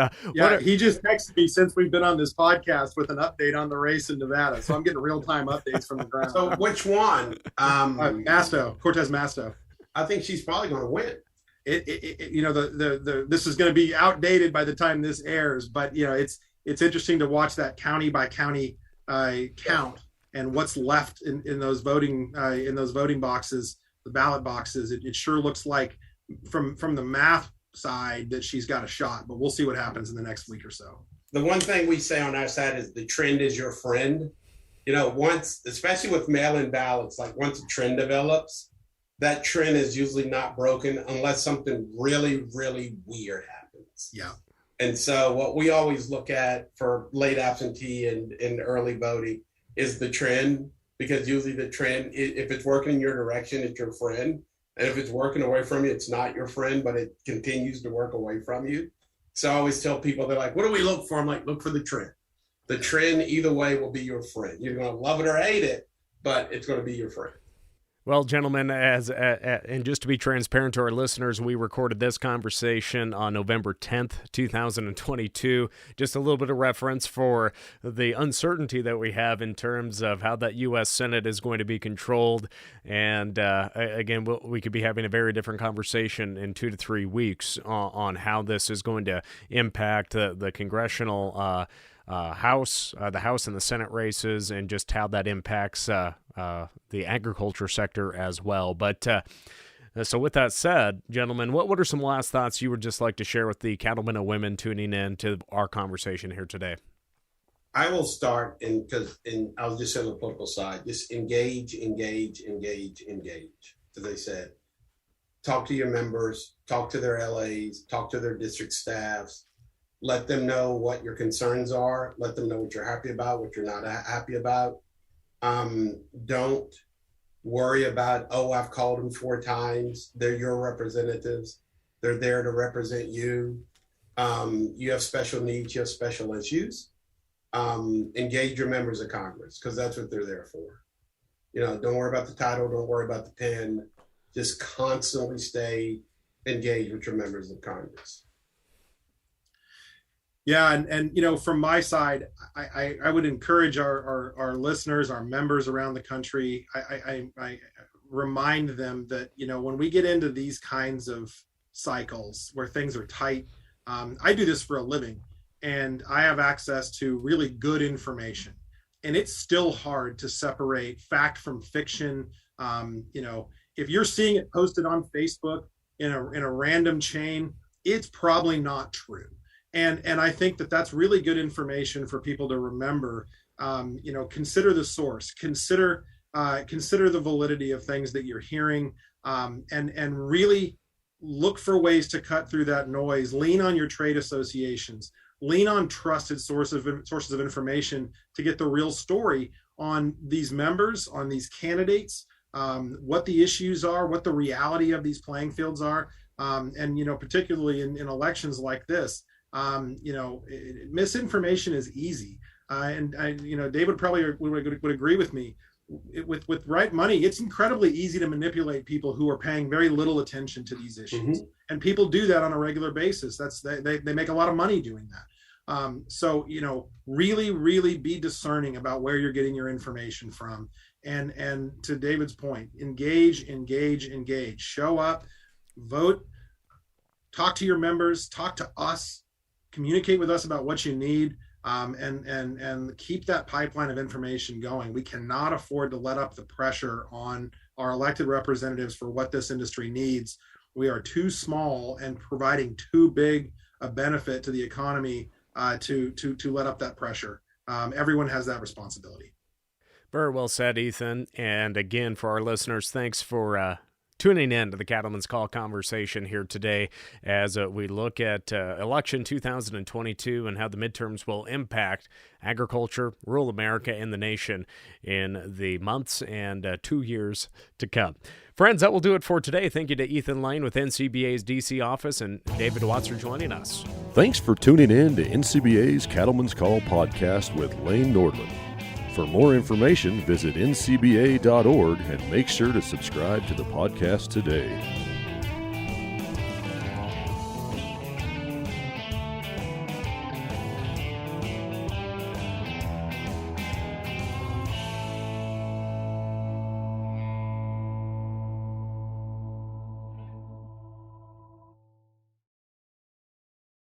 he just texted me since we've been on this podcast with an update on the race in Nevada. So I'm getting real-time updates from the ground. So which one? Cortez Masto. I think she's probably going to win. This is going to be outdated by the time this airs, but it's interesting to watch that county by county count and what's left in those voting boxes, the ballot boxes. It sure looks like from the math side that she's got a shot, but we'll see what happens in the next week or so. The one thing we say on our side is the trend is your friend. Once, especially with mail-in ballots, like once a trend develops, that trend is usually not broken unless something really, really weird happens. Yeah. And so what we always look at for late absentee and early voting is the trend, because usually the trend, if it's working in your direction, it's your friend. And if it's working away from you, it's not your friend, but it continues to work away from you. So I always tell people, they're like, what do we look for? I'm like, look for the trend. The trend either way will be your friend. You're going to love it or hate it, but it's going to be your friend. Well, gentlemen, and just to be transparent to our listeners, we recorded this conversation on November 10th, 2022. Just a little bit of reference for the uncertainty that we have in terms of how that U.S. Senate is going to be controlled. And again, we could be having a very different conversation in 2 to 3 weeks on how this is going to impact the congressional House, the House and the Senate races, and just how that impacts the agriculture sector as well. But so with that said, gentlemen, what are some last thoughts you would just like to share with the cattlemen and women tuning in to our conversation here today? I will start, and I'll just say on the political side, just engage, as they said. Talk to your members, talk to their LAs, talk to their district staffs. Let them know what your concerns are. Let them know what you're happy about, what you're not happy about. Don't worry about, I've called them 4 times. They're your representatives. They're there to represent you. You have special needs, you have special issues. Engage your members of Congress, because that's what they're there for. Don't worry about the title, don't worry about the pen. Just constantly stay engaged with your members of Congress. Yeah, and from my side, I would encourage our listeners, our members around the country. I remind them that when we get into these kinds of cycles where things are tight, I do this for a living, and I have access to really good information, and it's still hard to separate fact from fiction. If you're seeing it posted on Facebook in a random chain, it's probably not true. And I think that that's really good information for people to remember. Consider the source, consider the validity of things that you're hearing, and really look for ways to cut through that noise. Lean on your trade associations, lean on trusted sources of information to get the real story on these members, on these candidates, what the issues are, what the reality of these playing fields are, and particularly in elections like this. Misinformation is easy, and David probably would agree with me. With right money, it's incredibly easy to manipulate people who are paying very little attention to these issues, and people do that on a regular basis. They make a lot of money doing that. So really be discerning about where you're getting your information from, and to David's point, engage, show up, vote, talk to your members, talk to us. Communicate with us about what you need, and keep that pipeline of information going. We cannot afford to let up the pressure on our elected representatives for what this industry needs. We are too small and providing too big a benefit to the economy to let up that pressure. Everyone has that responsibility. Very well said, Ethan. And again, for our listeners, thanks for tuning in to the Cattleman's Call conversation here today as we look at election 2022 and how the midterms will impact agriculture, rural America, and the nation in the months and 2 years to come. Friends, that will do it for today. Thank you to Ethan Lane with NCBA's DC office and David Watts for joining us. Thanks for tuning in to NCBA's Cattleman's Call podcast with Lane Nordland. For more information, visit ncba.org and make sure to subscribe to the podcast today.